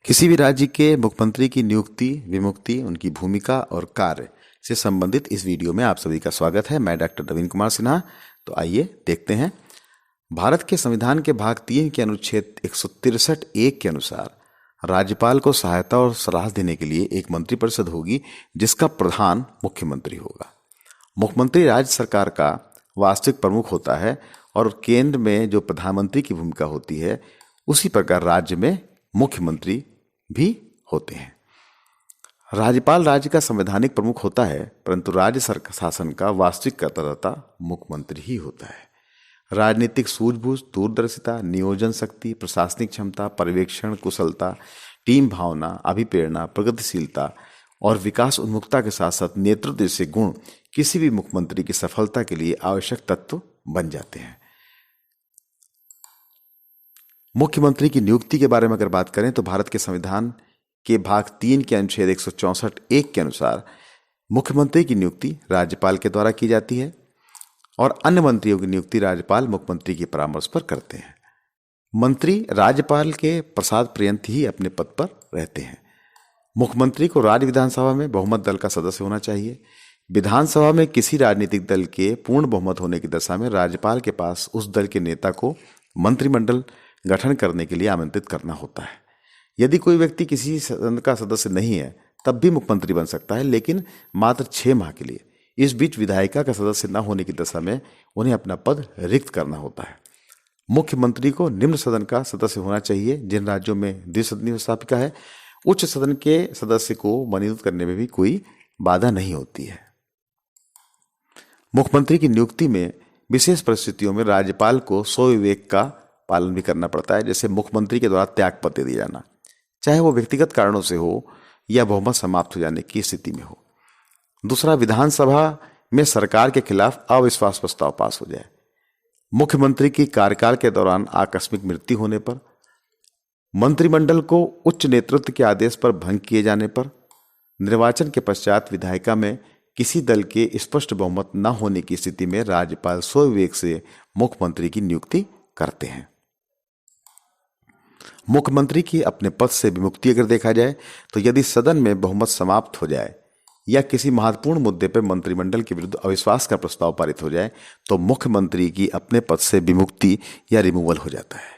किसी भी राज्य के मुख्यमंत्री की नियुक्ति, विमुक्ति, उनकी भूमिका और कार्य से संबंधित इस वीडियो में आप सभी का स्वागत है। मैं डॉक्टर नवीन कुमार सिन्हा। तो आइए देखते हैं। भारत के संविधान के भाग 3 के अनुच्छेद 163(1) के अनुसार राज्यपाल को सहायता और सलाह देने के लिए एक मंत्रिपरिषद होगी, जिसका प्रधान मुख्यमंत्री होगा। मुख्यमंत्री राज्य सरकार का वास्तविक प्रमुख होता है और केंद्र में जो प्रधानमंत्री की भूमिका होती है, उसी प्रकार राज्य में मुख्यमंत्री भी होते हैं। राज्यपाल राज्य का संवैधानिक प्रमुख होता है, परंतु राज्य शासन का वास्तविक कर्ताधर्ता मुख्यमंत्री ही होता है। राजनीतिक सूझबूझ, दूरदर्शिता, नियोजन शक्ति, प्रशासनिक क्षमता, पर्यवेक्षण कुशलता, टीम भावना, अभिप्रेरणा, प्रगतिशीलता और विकास उन्मुखता के साथ साथ नेतृत्व जैसे गुण किसी भी मुख्यमंत्री की सफलता के लिए आवश्यक तत्व बन जाते हैं। मुख्यमंत्री की नियुक्ति के बारे में अगर बात करें तो भारत के संविधान के भाग 3 के अनुच्छेद 164(1) के अनुसार मुख्यमंत्री की नियुक्ति राज्यपाल के द्वारा की जाती है और अन्य मंत्रियों की नियुक्ति राज्यपाल मुख्यमंत्री के परामर्श पर करते हैं। मंत्री राज्यपाल के प्रसाद पर्यंत ही अपने पद पर रहते हैं। मुख्यमंत्री को राज्य विधानसभा में बहुमत दल का सदस्य होना चाहिए। विधानसभा में किसी राजनीतिक दल के पूर्ण बहुमत होने की दशा में राज्यपाल के पास उस दल के नेता को मंत्रिमंडल गठन करने के लिए आमंत्रित करना होता है। यदि कोई व्यक्ति किसी सदन का सदस्य नहीं है, तब भी मुख्यमंत्री बन सकता है, लेकिन मात्र 6 माह के लिए। इस बीच विधायिका का सदस्य न होने की दशा में उन्हें अपना पद रिक्त करना होता है। मुख्यमंत्री को निम्न सदन का सदस्य होना चाहिए। जिन राज्यों में द्विसदनीय व्यवस्था है, उच्च सदन के सदस्य को मनोनीत करने में भी कोई बाधा नहीं होती है। मुख्यमंत्री की नियुक्ति में विशेष परिस्थितियों में राज्यपाल को स्वविवेक का पालन भी करना पड़ता है, जैसे मुख्यमंत्री के द्वारा त्यागपत्र दिया जाना, चाहे वो व्यक्तिगत कारणों से हो या बहुमत समाप्त हो जाने की स्थिति में हो। दूसरा, विधानसभा में सरकार के खिलाफ अविश्वास प्रस्ताव पास हो जाए, मुख्यमंत्री की कार्यकाल के दौरान आकस्मिक मृत्यु होने पर, मंत्रिमंडल को उच्च नेतृत्व के आदेश पर भंग किए जाने पर, निर्वाचन के पश्चात विधायिका में किसी दल के स्पष्ट बहुमत न होने की स्थिति में राज्यपाल स्वविवेक से मुख्यमंत्री की नियुक्ति करते हैं। मुख्यमंत्री की अपने पद से विमुक्ति अगर देखा जाए तो यदि सदन में बहुमत समाप्त हो जाए या किसी महत्वपूर्ण मुद्दे पर मंत्रिमंडल के विरुद्ध अविश्वास का प्रस्ताव पारित हो जाए तो मुख्यमंत्री की अपने पद से विमुक्ति या रिमूवल हो जाता है।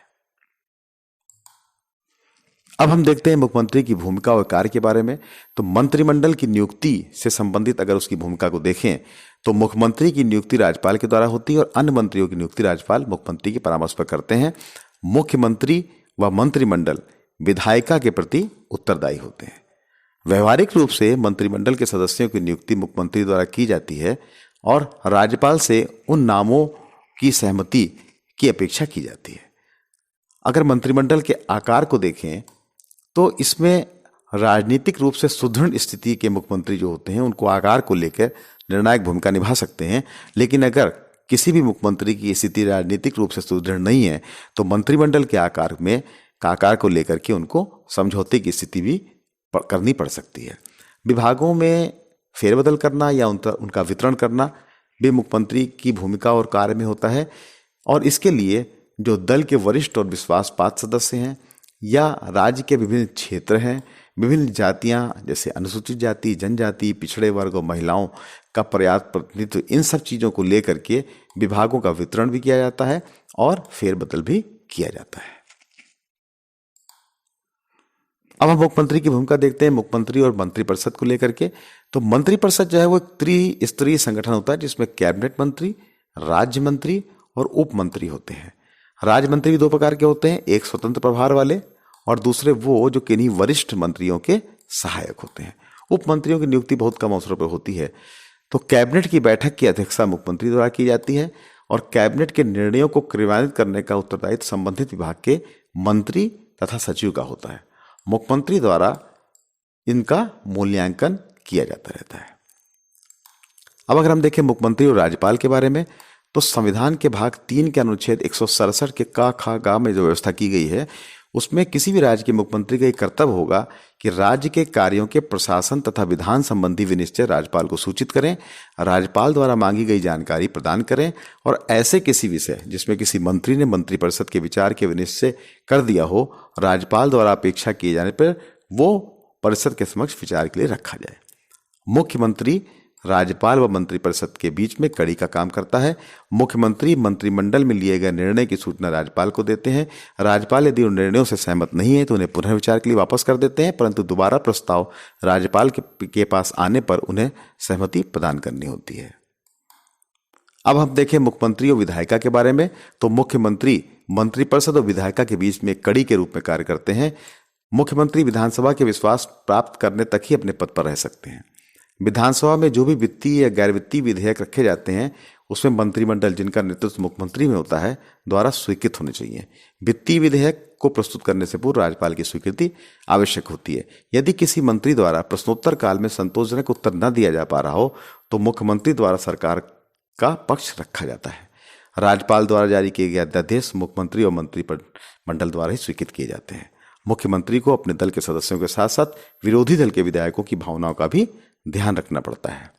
अब हम देखते हैं मुख्यमंत्री की भूमिका और कार्य के बारे में। तो मंत्रिमंडल की नियुक्ति से संबंधित अगर उसकी भूमिका को देखें तो मुख्यमंत्री की नियुक्ति राज्यपाल के द्वारा होती है और अन्य मंत्रियों की नियुक्ति राज्यपाल मुख्यमंत्री के परामर्श पर करते हैं। मुख्यमंत्री व मंत्रिमंडल विधायिका के प्रति उत्तरदायी होते हैं। व्यवहारिक रूप से मंत्रिमंडल के सदस्यों की नियुक्ति मुख्यमंत्री द्वारा की जाती है और राज्यपाल से उन नामों की सहमति की अपेक्षा की जाती है। अगर मंत्रिमंडल के आकार को देखें तो इसमें राजनीतिक रूप से सुदृढ़ स्थिति के मुख्यमंत्री जो होते हैं उनको आकार को लेकर निर्णायक भूमिका निभा सकते हैं, लेकिन अगर किसी भी मुख्यमंत्री की स्थिति राजनीतिक रूप से सुदृढ़ नहीं है तो मंत्रिमंडल के आकार को लेकर के उनको समझौते की स्थिति भी करनी पड़ सकती है। विभागों में फेरबदल करना या उनका वितरण करना भी मुख्यमंत्री की भूमिका और कार्य में होता है और इसके लिए जो दल के वरिष्ठ और विश्वासपात्र सदस्य हैं या राज्य के विभिन्न क्षेत्र हैं, विभिन्न जातियां जैसे अनुसूचित जाति, जनजाति, पिछड़े वर्ग और महिलाओं का पर्याप्त प्रतिनिधित्व, इन सब चीज़ों को लेकर के विभागों का वितरण भी किया जाता है और फेरबदल भी किया जाता है। अब हम मुख्यमंत्री की भूमिका देखते हैं मुख्यमंत्री और मंत्रिपरिषद को लेकर के। तो मंत्रिपरिषद जो है वो एक त्रिस्तरीय संगठन होता है जिसमें कैबिनेट मंत्री, राज्य मंत्री और उप मंत्री होते हैं। राज्य मंत्री भी 2 प्रकार के होते हैं, एक स्वतंत्र प्रभार वाले और दूसरे वो जो किन्हीं वरिष्ठ मंत्रियों के सहायक होते हैं। उप मंत्रियों की नियुक्ति बहुत कम अवसरों पर होती है। तो कैबिनेट की बैठक की अध्यक्षता मुख्यमंत्री द्वारा की जाती है और कैबिनेट के निर्णयों को क्रियान्वित करने का उत्तरदायित्व संबंधित विभाग के मंत्री तथा सचिव का होता है। मुख्यमंत्री द्वारा इनका मूल्यांकन किया जाता रहता है। अब अगर हम देखें मुख्यमंत्री और राज्यपाल के बारे में तो संविधान के भाग 3 के अनुच्छेद 167 के क, ख, ग में जो व्यवस्था की गई है उसमें किसी भी राज्य के मुख्यमंत्री का एक कर्तव्य होगा कि राज्य के कार्यों के प्रशासन तथा विधान संबंधी विनिश्चय राज्यपाल को सूचित करें, राज्यपाल द्वारा मांगी गई जानकारी प्रदान करें और ऐसे किसी विषय जिसमें किसी मंत्री ने मंत्रिपरिषद के विचार के विनिश्चय कर दिया हो, राज्यपाल द्वारा अपेक्षा किए जाने पर वो परिषद के समक्ष विचार के लिए रखा जाए। मुख्यमंत्री राज्यपाल व मंत्रिपरिषद के बीच में कड़ी का काम करता है। मुख्यमंत्री मंत्रिमंडल में लिए गए निर्णय की सूचना राज्यपाल को देते हैं। राज्यपाल यदि उन निर्णयों से सहमत नहीं है तो उन्हें पुनर्विचार के लिए वापस कर देते हैं, परंतु दोबारा प्रस्ताव राज्यपाल के पास आने पर उन्हें सहमति प्रदान करनी होती है। अब हम देखें मुख्यमंत्री और विधायिका के बारे में, तो मुख्यमंत्री मंत्रिपरिषद और विधायिका के बीच में कड़ी के रूप में कार्य करते हैं। मुख्यमंत्री विधानसभा के विश्वास प्राप्त करने तक ही अपने पद पर रह सकते हैं। विधानसभा में जो भी वित्तीय या गैर वित्तीय विधेयक रखे जाते हैं उसमें मंत्रिमंडल, जिनका नेतृत्व मुख्यमंत्री में होता है, द्वारा स्वीकृत होने चाहिए। वित्तीय विधेयक को प्रस्तुत करने से पूर्व राज्यपाल की स्वीकृति आवश्यक होती है। यदि किसी मंत्री द्वारा प्रश्नोत्तर काल में संतोषजनक उत्तर न दिया जा पा रहा हो तो मुख्यमंत्री द्वारा सरकार का पक्ष रखा जाता है। राज्यपाल द्वारा जारी किए गए अध्यादेश मुख्यमंत्री और मंत्रिमंडल द्वारा ही स्वीकृत किए जाते हैं। मुख्यमंत्री को अपने दल के सदस्यों के साथ साथ विरोधी दल के विधायकों की भावनाओं का भी ध्यान रखना पड़ता है।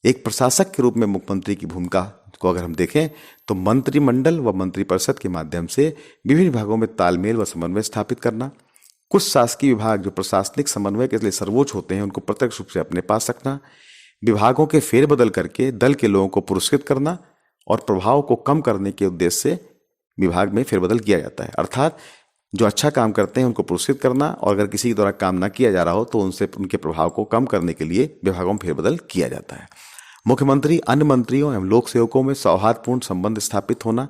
एक प्रशासक के रूप में मुख्यमंत्री की भूमिका को अगर हम देखें तो मंत्रिमंडल व मंत्रिपरिषद के माध्यम से विभिन्न विभागों में तालमेल व समन्वय स्थापित करना, कुछ शासकीय विभाग जो प्रशासनिक समन्वय के लिए सर्वोच्च होते हैं उनको प्रत्यक्ष रूप से अपने पास रखना, विभागों के फेरबदल करके दल के लोगों को पुरस्कृत करना और प्रभाव को कम करने के उद्देश्य से विभाग में फेरबदल किया जाता है। अर्थात जो अच्छा काम करते हैं उनको पुरस्कृत करना और अगर किसी के द्वारा काम न किया जा रहा हो तो उनसे उनके प्रभाव को कम करने के लिए विभागों में फेरबदल किया जाता है। मुख्यमंत्री अन्य मंत्रियों एवं लोक सेवकों में सौहार्दपूर्ण संबंध स्थापित होना,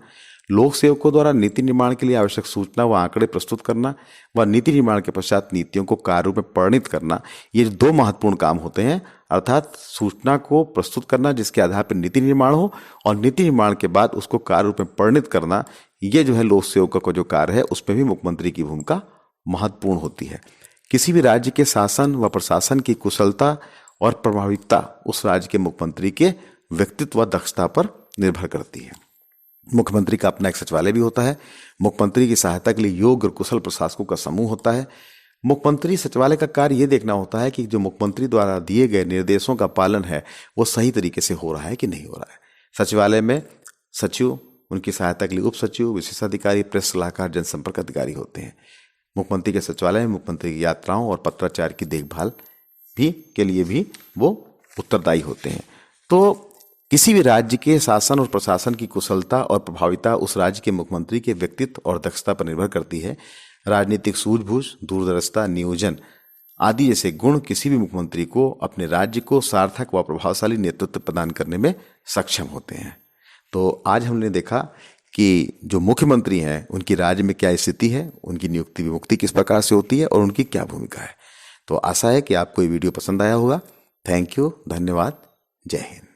लोक सेवकों द्वारा नीति निर्माण के लिए आवश्यक सूचना व आंकड़े प्रस्तुत करना व नीति निर्माण के पश्चात नीतियों को कार्य रूप में परिणित करना, ये दो महत्वपूर्ण काम होते हैं। अर्थात सूचना को प्रस्तुत करना जिसके आधार पर नीति निर्माण हो और नीति निर्माण के बाद उसको कार्य रूप में परिणित करना, ये जो है लोक सेवकों का जो कार्य है उसमें भी मुख्यमंत्री की भूमिका महत्वपूर्ण होती है। किसी भी राज्य के शासन व प्रशासन की कुशलता और प्रभाविकता उस राज्य के मुख्यमंत्री के व्यक्तित्व व दक्षता पर निर्भर करती है। मुख्यमंत्री का अपना एक सचिवालय भी होता है। मुख्यमंत्री की सहायता के लिए योग्य और कुशल प्रशासकों का समूह होता है। मुख्यमंत्री सचिवालय का कार्य यह देखना होता है कि जो मुख्यमंत्री द्वारा दिए गए निर्देशों का पालन है वो सही तरीके से हो रहा है कि नहीं हो रहा है। सचिवालय में सचिव, उनकी सहायता के लिए उप सचिव, विशेषाधिकारी, प्रेस सलाहकार, जनसंपर्क अधिकारी होते हैं। मुख्यमंत्री के सचिवालय में मुख्यमंत्री की यात्राओं और पत्राचार की देखभाल के लिए भी वो उत्तरदायी होते हैं। तो किसी भी राज्य के शासन और प्रशासन की कुशलता और प्रभाविता उस राज्य के मुख्यमंत्री के व्यक्तित्व और दक्षता पर निर्भर करती है। राजनीतिक सूझबूझ, दूरदर्शिता, नियोजन आदि जैसे गुण किसी भी मुख्यमंत्री को अपने राज्य को सार्थक व प्रभावशाली नेतृत्व प्रदान करने में सक्षम होते हैं। तो आज हमने देखा कि जो मुख्यमंत्री हैं उनकी राज्य में क्या स्थिति है, उनकी नियुक्ति विमुक्ति किस प्रकार से होती है और उनकी क्या भूमिका है। तो आशा है कि आपको ये वीडियो पसंद आया होगा। थैंक यू, धन्यवाद, जय हिंद।